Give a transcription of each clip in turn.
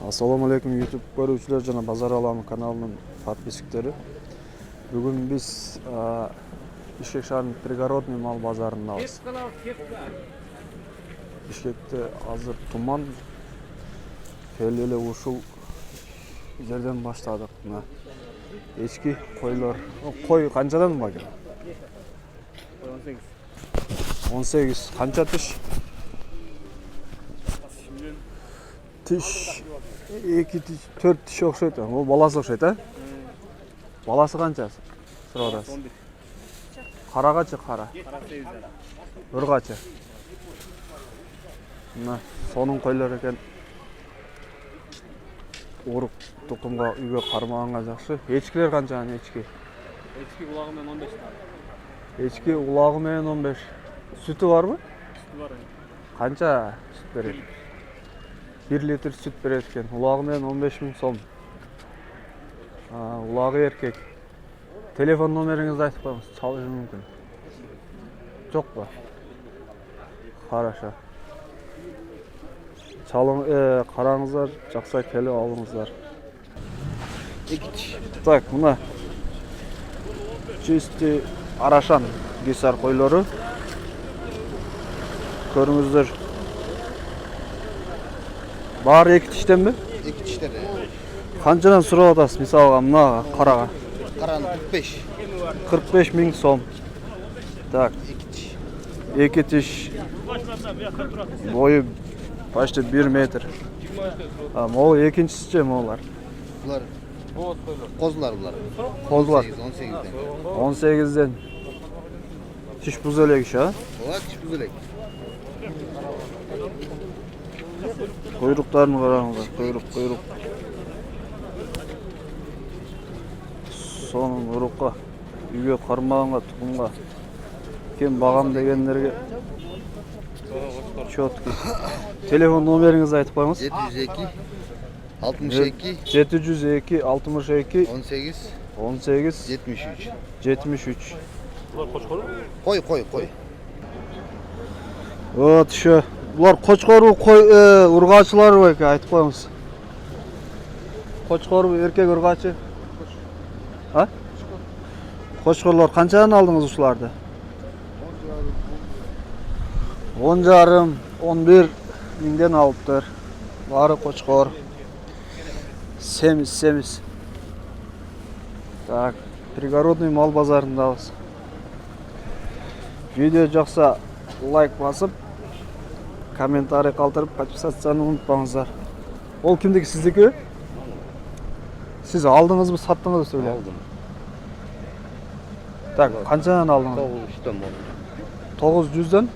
Assalamu alaikum YouTube көрүүчүлөр жана Базар Алаңы каналынын подписчиктери. Бүгүн биз Бишкек шаарынын пригородный мал базарындабыз. Бишкекте азыр туман, эле ушул жерден баштадык. Мына эчки койлор. Кой канчадан багыр? 18. Канча тиш? Тиш 2 тиш, 4 тиш окшойт. Ол баласы окшойт, а? Баласы канча? Сурабыз. 11. Карагачы кара. Кара 8. Ургачы. Мына сонун койлор экен. Урук тукумга үйгө кармаганга жакшы. Эчкилер канча эчки? Эчки улагы менен 15 таа. Эчки улагы менен 15. Сүтү барбы? Сүтү бар. Канча сүт берет? 1 литр süt берет экен. Улагы менен 15 000 сом. Улагы эркек. Телефон номериңизди айтып коюңуз, чалышы мүмкүн. Жокпу? Хорошо. Караңыздар, жакса келип алыңыздар. Так, мына чисти арашан гисар койлору. Көрүңүздөр. Баары 2 тиштенби? 2 тиштен. Канчадан сурап атасыз, мисалга мына карага? Караны 45. 45 000 сом. Так. 2 тиш. 2 тиш. Бою почти 1 метр. Могу экинчиси могулар. Булар козулар булар. Козулар. 18'den. 18'den. Tiş buz elek şu ha? Булар тиш бузелек. Kuyruklarını karağınızlar. Kuyruk. Sonun urukka, үйгө кармаганга, тукумга кем багам дегендерге четкий. Телефон номериңизди айтып коюңуз. 702 62 702 62 18 18 73. 73. Koy. Вот şu. Bular Koçkoru urgaçılar belki aytıp koyuңуз. Koçkoru erkek urgaçı. Ha? Koçkorlar kançadan aldınız uşulardı? 10,5 11 minden alıptır. Bari koçkor. Semiz. Так, пригородный мал базарындабыз. Видео жакса лайк басып, комментарий калтырып, подписаться унутпаңыздар. Ол кимдики, сиздики? Siz aldыңызбы, саттыңызбы сөйле? Aldım. Так, канчадан алдыңыз? 900'den oldu. 900'den?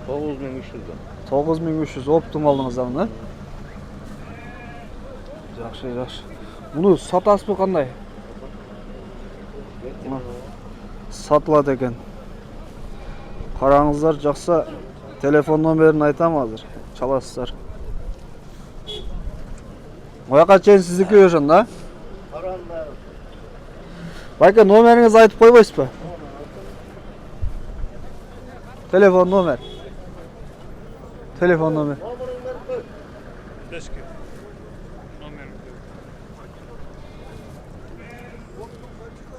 9300'den. 9300 оптум алдыңыз аны. Жакшы. Муну сатасызбы кандай? Сатылат экен. Караңыздар, жакса телефон номерин айтам азыр. Чаласыздар. Ояка чейин сиздики ошон да? Байка, номериңизди айтып койбойсузбу? Телефон номер.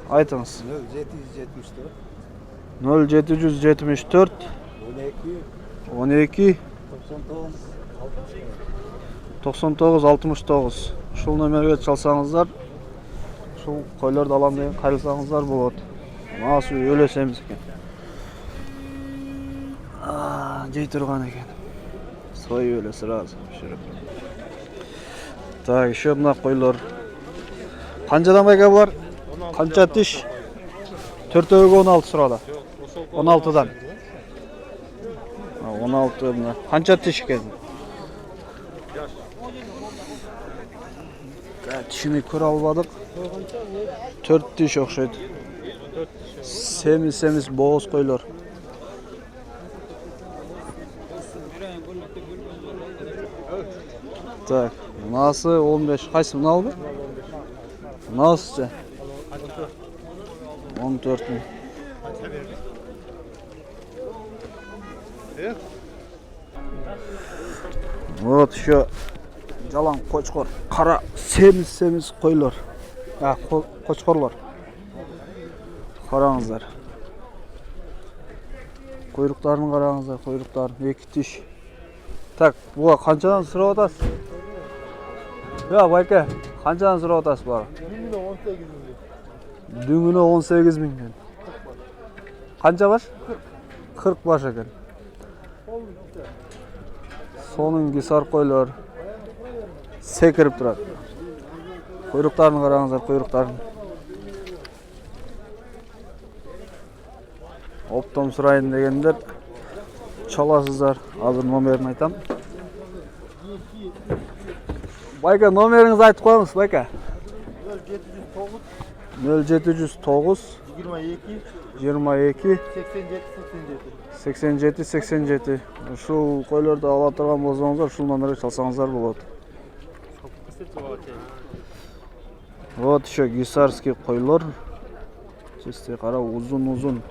Айтыңыз. 0774 12 99 69. Ушул номерге чалсаңыздар, ушул койлорду алам деген кайрылсаңыздар болот. Насыл өлөсөмүз экен. Жей турган экен. Сой өлө сразу. Так, еще мына койлор. Канчадан байка булар? Канча тиш? 4-өгө 16 сурада. 16'dan. 16 мына. Канча тиш экен? Тишини көрө албадык. 4 тиш окшойт. Сemiz боз койлор. Так, мынасы 15. Кайсы мыналбы? Мынасычы? 14 000. Вот еще Жалаң қошқор. Қара семіз қойлар. Қошқорлар. Қараңыздар. Құйрықтарын қараңыздар, құйрықтарын 2 тиш. Так, бұға қаншадан сұрап атасыз? Байке, қаншадан сұрап атасыз бұға? Дүңіне 18 мыңнан. Қанша баш? 40 баш екен. Соның гисар қойлар секіріп тұрады. Құйрықтарын қараңыздар, құйрықтарын. Оптом сұрайын дегендер çalasızlar. Hazır numaranı айтам. Байка, номеріңізді айтып қойыңыз, Байка. 0709 22 87. Ушул қойларды ала тұрған болсаңыздар, ушул номерге çalсаңыздар болады. Вот еще гисарский қойлар. Чисте қара uzun.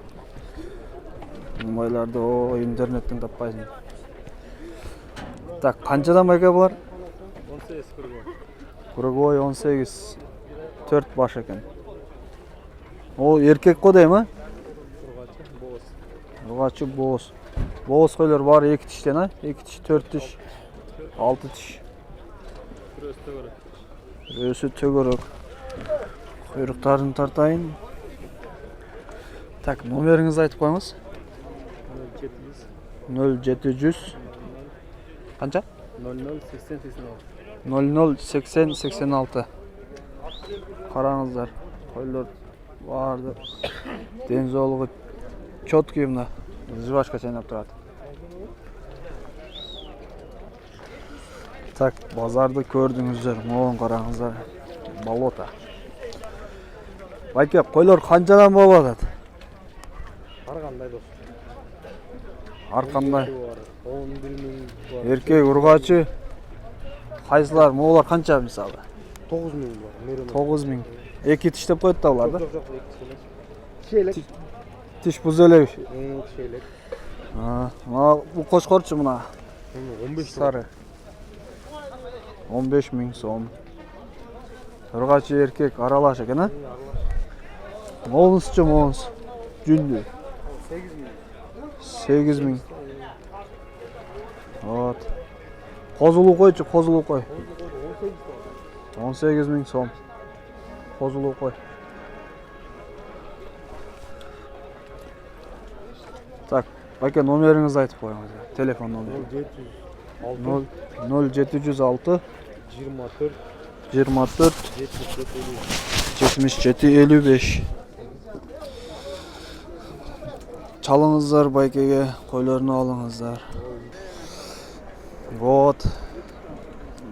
Майларды интернеттен таппайсың. Так, қаншадан байка бұлар? 18 Кругой 18. 4 баш екен. Ол еркек қой дейм, а? Ұрғачы боз. Боз қойлар бар 2 тиштен, а? 2 тиш, 4 тиш, 6 тиш. Өсі төгірек. Құйрықтарын тартайын. Так, номеріңізді айтып қойыңыз. 0700 қанша? 008086. Қараңыздар, қойлар барды. Дензолығы чөткей мына жвачка чайнап тұрады. Так, базарды көрдіңіздер, оған қараңыздар. Болото. Байке, қойлар қаншадан болып атады? Арқандай дос. Арқандай. Еркек ұрғачы. Қайсылар, молар қанша мысалы? 9 мың бар. 9 мың. 2 тиштеп қойды да олар да? Жоқ, кішелек. Тиш бұзелек. Кішелек. Бұл қошқорчы мұна? 15 сары. 15 мың сом. Ұрғачы еркек аралаш екен, а? Молынсычы молынс. Жүнді. 8 мың. Вот. Қозылу қойчы, қозылу қой. 18 мың сом. Қозылу қой. Так, Байке, номеріңізді айтып қойыңыз. Телефон номері. 0706 24 77 55. Çalыңыздар Байкеге, қойларыны алыңыздар. Вот.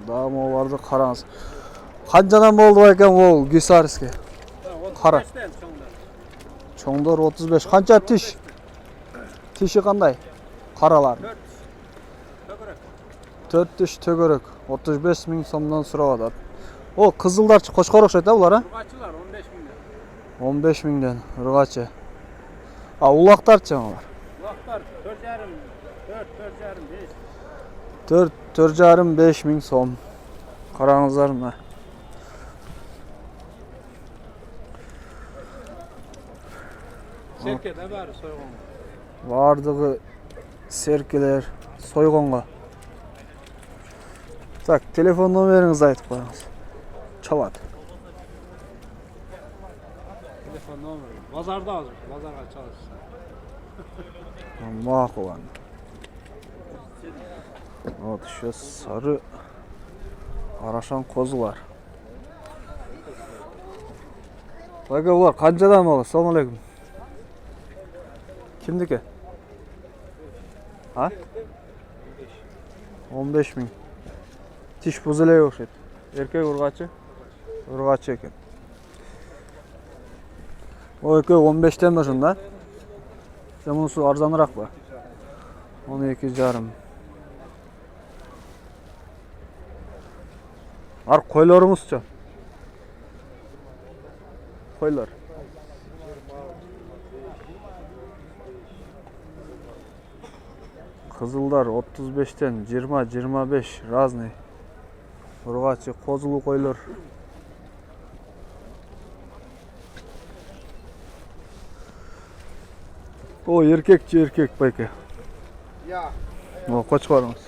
Дам оларды қараңыз. Қаншадан болды Байке ол гисарский? Қара. Чоңдар 35. Қанша тиш? Тиші қандай? Қаралар. 4 тиш төгірек. 35 мың сомнан сұрап атады. О, қызылдарчы қошқар оқшайды бұлар, а? Ұрғачылар 15 мыңдан. 15 мыңдан ұрғачы. Улақтарчы олар? Улақтар 4,5. 4,5 мың сом. Қараңыздар мына. Серкеде бәрі сойғанға. Бардығы серкелер сойғанға. Так, телефон номеріңізді айтып қойыңыз. Çalады. Telefon номері. Базарда азыр. Базарға çalışsın. Мақұл. Вот еще сары арашан қозылар. Байке, бұлар қаншадан болды? Салам алейкум. Кімдікі? А? 15 мың. Тиш бұзылай оқшайды. Еркек ұрғачы? Ұрғачы екен. О, еркек 15-тен бі жында? Сен мұнысы арзанырақ ба? 12,5. Ар қойларыңыз ча? Қойлар. Қызылдар 35-тен 20-25 разный. Urgaçı kozulu koylar. O erkek bayke. Ya. O koçkarımız.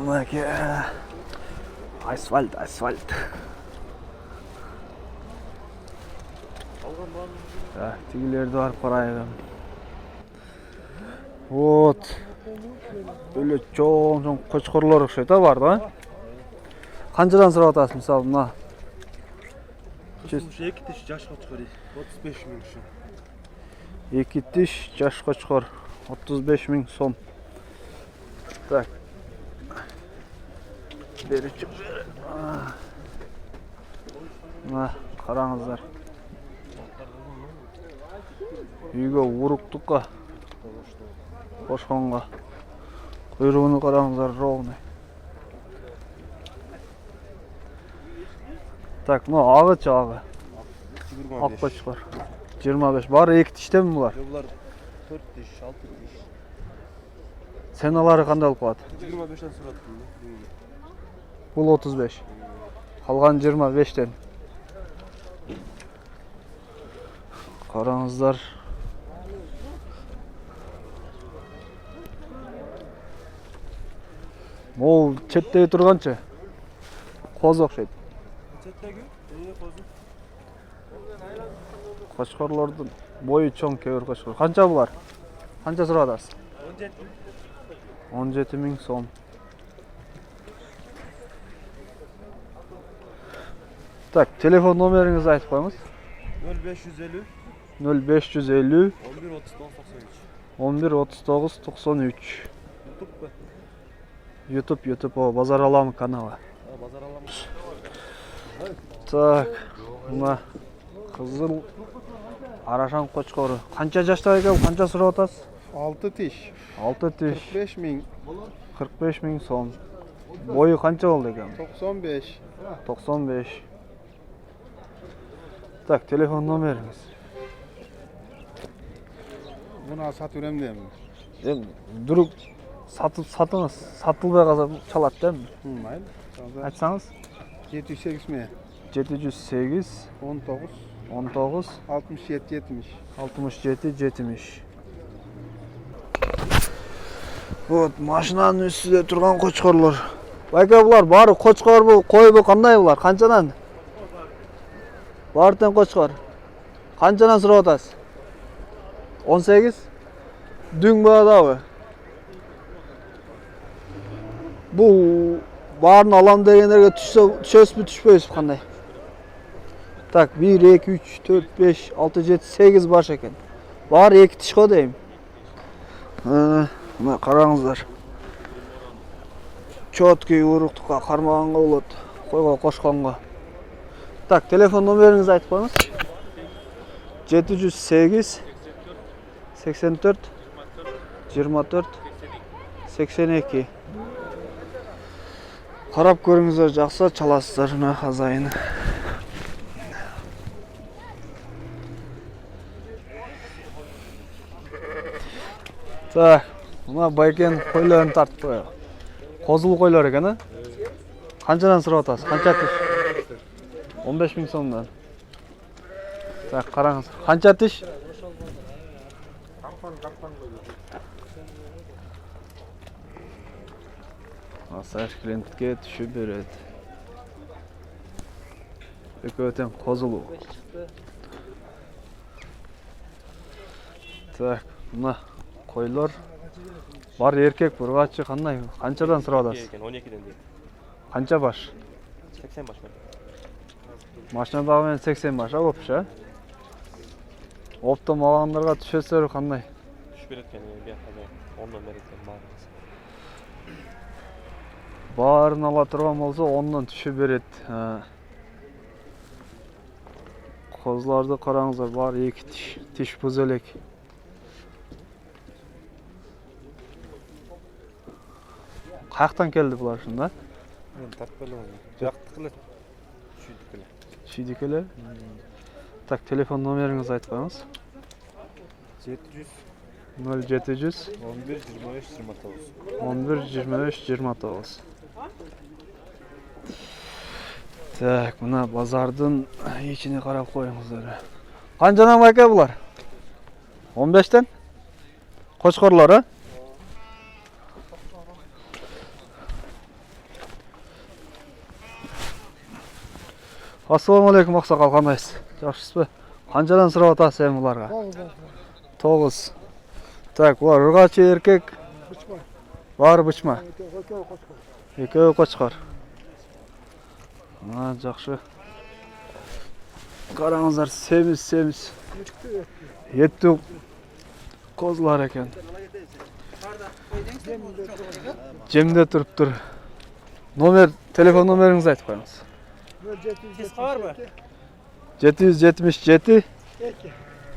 Like asfalt. Ya, tigilerdi var parayla. Вот. Böyle çoğun koçkorlar okşaydı da var da. Kancadan sıra atasın misal mına? Şu iki diş yaş koçkori. 35 bin şu. İki diş yaş koçkor. 35.000 son. Tak. Beri çık. Karаңыздар. Үйгө уруктукка. Кошконго. Кuyruğunu karаңыздар ровный. Так, ну ağıç ağı. Ak koçkor. 25. Bari iki dişte mi bular? Bunlar 4 diş, 6 diş. Seналары кандай болуп калат? 25'ten sonra Бул 35. Калган 25'ten. Караңыздар. Могу четтеги турганчы. Коз окшойт. Çetteki? Neye kozu? Koçkorlordун boyu чоң кебир koçkor. Канча булар? Канча сурап атасыз? 17.000 сом. Так, телефон номеріңізді айтып қойыңыз. 0550 0550 11 39 93. 11 39 93. YouTube mu? YouTube, o Bazar Alamı kanalı. Bazar alamı. Так, мына қызыл арашан қочқоры. Қанша жашта екен, қанша сұрап атасыз? 6 tiş. 6 тиш. 45.000. 45.000 сом. Бойы қанша болды екен? 95. 95. Так, телефон номеріңіз. Buna sat üremdeyim. Дүрік satыңыз. Сатылбай қалса çalat değil mi? Maylı. Айтсаңыз? 708 mi? 708 19 19 67 70. 67 70. Вот, машинаның үстінде тұрған қочқорлар. Байка бұлар бары қочқор бұл, қой бұл қандай бұлар? Қаншадан? Бартын қочқор. Қаншадан сұрап атасыз? 18? Дүң бағада бы? Бұл барын алам дегендерге түшесіз бі түшпейсіз қандай? Так, 1, 2, 3, 4, 5, 6, 7, 8 баш екен. Бар 2 тіш қой деймін. Мына қараңыздар. Чоткий уруқтыққа қармағанға болады. Қойға қошқанға. Так, телефон номеріңізді айтып қойыңыз. 708 84 24 82. Қарап көріңіздер, жақсы çalасыздар мына хазайыны. Так, мына байкен қойларын тартып қояйық. Қозыл қойлар екен, а? Қаншадан сұрап атасыз? Қанша тіш? 15.000 сомдан. Так, қараңыз. Қанша тіш? Асаш клиентке түшіп береді. Өтен қозылу. Так, мына қойлар бар еркек бұрғачы қандай? Қаншадан сұрап атасыз? 12'den değil. Қанша баш? 80 baş. Машинадағымен 80 баш, опша? Оптом алғандарға түшесері қандай? Düş bir etken bir hafta. Ondan beri etken mağazası. Барын ала тұрған болса, онdan түші береді. Қозыларды қараңыздар, бар 2 тиш бұзелек. Қаяқтан келді бұлар шында? Tart böyle oldu. Yaktı kılı. Şuyduk kılı. Шүйдікелі? Так, телефон номеріңізді айтып қойыңыз. 700 0700 11 25 29. 11 23 29. Так, мына базардың içine қарап қойыңыздар. Қаншадан байка бұлар? 15-тен? Қошқорлар, а? Ассалаумағалейкум, ақсақал, қандайсыз? Жақсысыз ба? Қаншадан сұрап атасыз сен бұларға? 9. Так, бұлар ұрғачы еркек. Бар бычма. Екеуі қошқар. Жақсы. Қараңыздар, семіз. Етті қозылар екен. Жемде тұрып тұр. Телефон номеріңізді айтып қойыңыз. 777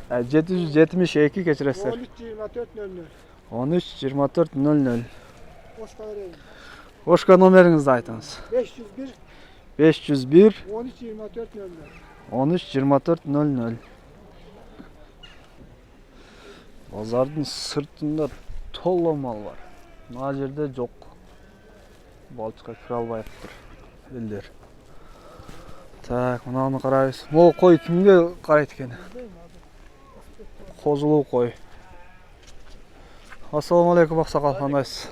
772 кечіресіздер. 13-24-00. Ошқа номеріңізді айтыңыз. 501 13-24-00. Базардың сыртында толы мал бар. Мына жерде жоқ. Балчыққа кіре албай тұр елдер. Так, мынаны қарайыз. Мол қой кімге қарайды екен? Қозылу қой. Ассалаумағалейкум, ақсақал, қандайсыз?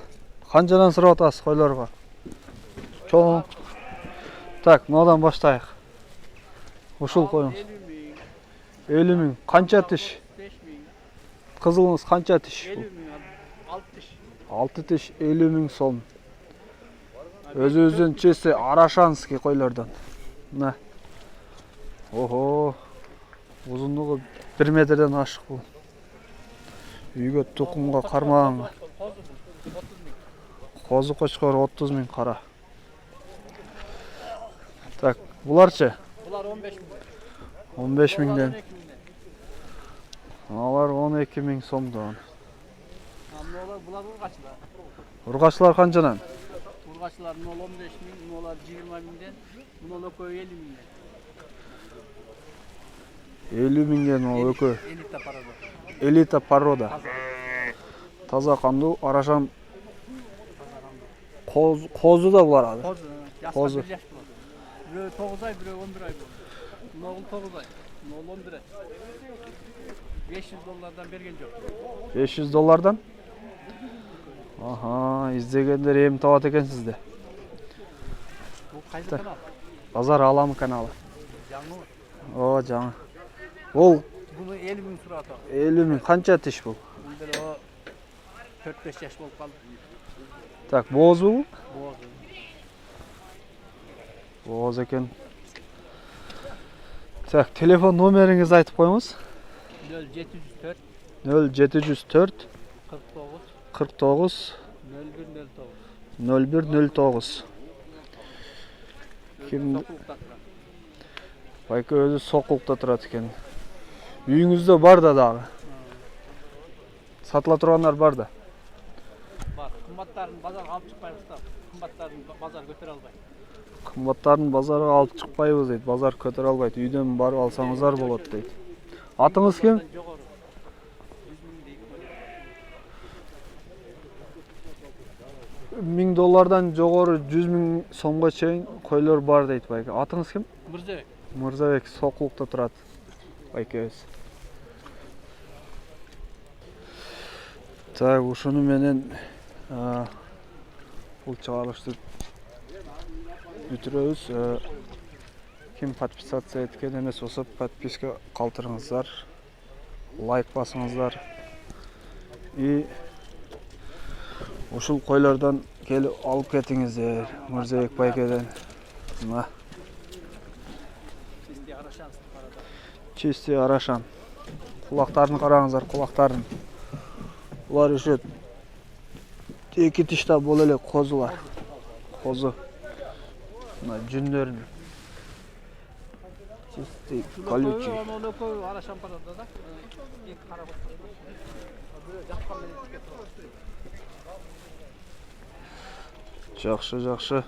Қаншадан сұрап атасыз қойларға? Чоң. Так, мынадан баштайық. Ушул қойыңыз. 50 мың. Қанша тіш? Қызылыңыз қанша тіш? 6 тіш 50 мың сом. Өзі-өзіден чесі арашанский қойлардан. Мына. Охо. Ұзындығы 1 метрден ашық бұл. Үйге тұқымға қармағанға. Қозы қошқар 30 мың қара. Так, бұларчы? Bunlar 15 bin. 15 мыңден. Алар 12 мың сомдан. Bunlar urgaçlar. Urgaçlar қаншадан? Urgaçlar 15 bin, bunlar 20 binden, bunlar köy 50 binden. 50 мыңден ол өкі. Elita parada. Элита порода. Таза қанду, арашан. Қозы да бұлар ады. Qozu. Yaşta 1 yaş bulur. Biri 9 ay, biri 11 ay bulur. Noğul 9 ay, noğul 11 ay. $500'dan bergen yok. $500'dan? Aha, izleyenler em tavat eken sizde. Bu qaysı kanal? Pazar Alamı kanalı. Жаңы. O, жаңы. Ол Bunu 50 bin surat al. 50 мың. Қанша тіш бұл? Bunda o 4-5 yaş bolup kaldı. Так, боз бұл? Boğaz. Боз екен. Так, телефон номеріңізді айтып қойыңыз. 0704 0704 49 49 0109. 0109. Kim? Байка өзі Соқұлықта тұрады екен. Үйіңізде бар да дағы. Сатыла тұрғандар бар да. Бар. Қымбаттарын базарға алып шықпаймыз да. Қымбаттарын базар көтере албайды. Қымбаттарын базарға алып шықпайбыз дейді. Базар көтере албайды. Үйден барып алсаңыздар болады дейді. Атыңыз кім? Жоғары. 1000 доллардан жоғары 100 мың сомға шейін қойлар бар дейді байка. Атыңыз кім? Мырзабек. Мырзабек Соқұлықта тұрады. Байка өзі. Так, ушуну менен бұл чыгарылышты бүтүрөбүз. Ким подписаться эткен эмес болсо подписка калтырыңыздар, лайк басыңыздар. И ушул койлордон келип алып кетиңиздер Мырзабек байкеден. Мына чисти арашан. Кулактарын караңыздар, кулактарын. Булар еще эки тишта боло эле козулар. Козу. Мына жүндөрүн. Чисти колючий. Onu koy araşan parada da. İlk araba. Jakkan menен тишке турат. Жакшы, жакшы.